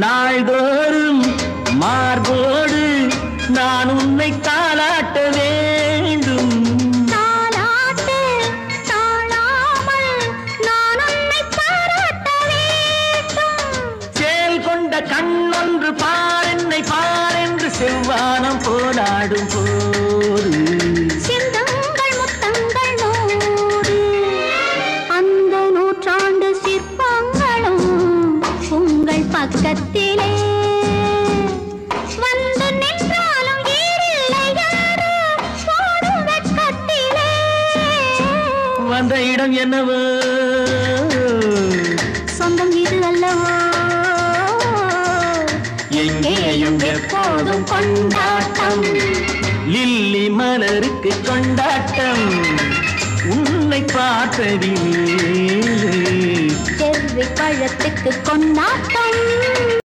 நாள்தோறும் மார்போடு நான் உன்னை தாளாட்ட வேண்டும். தாலாட்டு தாழாமல் நான் உன்னை பாராட்ட வேண்டும். சேல் கொண்ட கண்ணொன்று பாரென்னை பாரென்று செவ்வானம் போராடும் போது சிந்தங்கள் முத்தங்கள் நூறு. அந்த நூற்றாண்டு சிற்பங்களும் உங்கள் பக்கத்திலே வந்து நின்றாலும் ஈரில்லை யாரு போடும் வெட்கத்திலே. வந்த இடம் என்னவோ சொந்தம் இது அல்லவோ. எங்கேயும் எப்போதும் கொண்டாட்டம். லில்லி மலருக்கு கொண்டாட்டம் உன்னை பார்த்ததிலே. செவ்வி பழத்துக்கு கொண்டாட்டம்.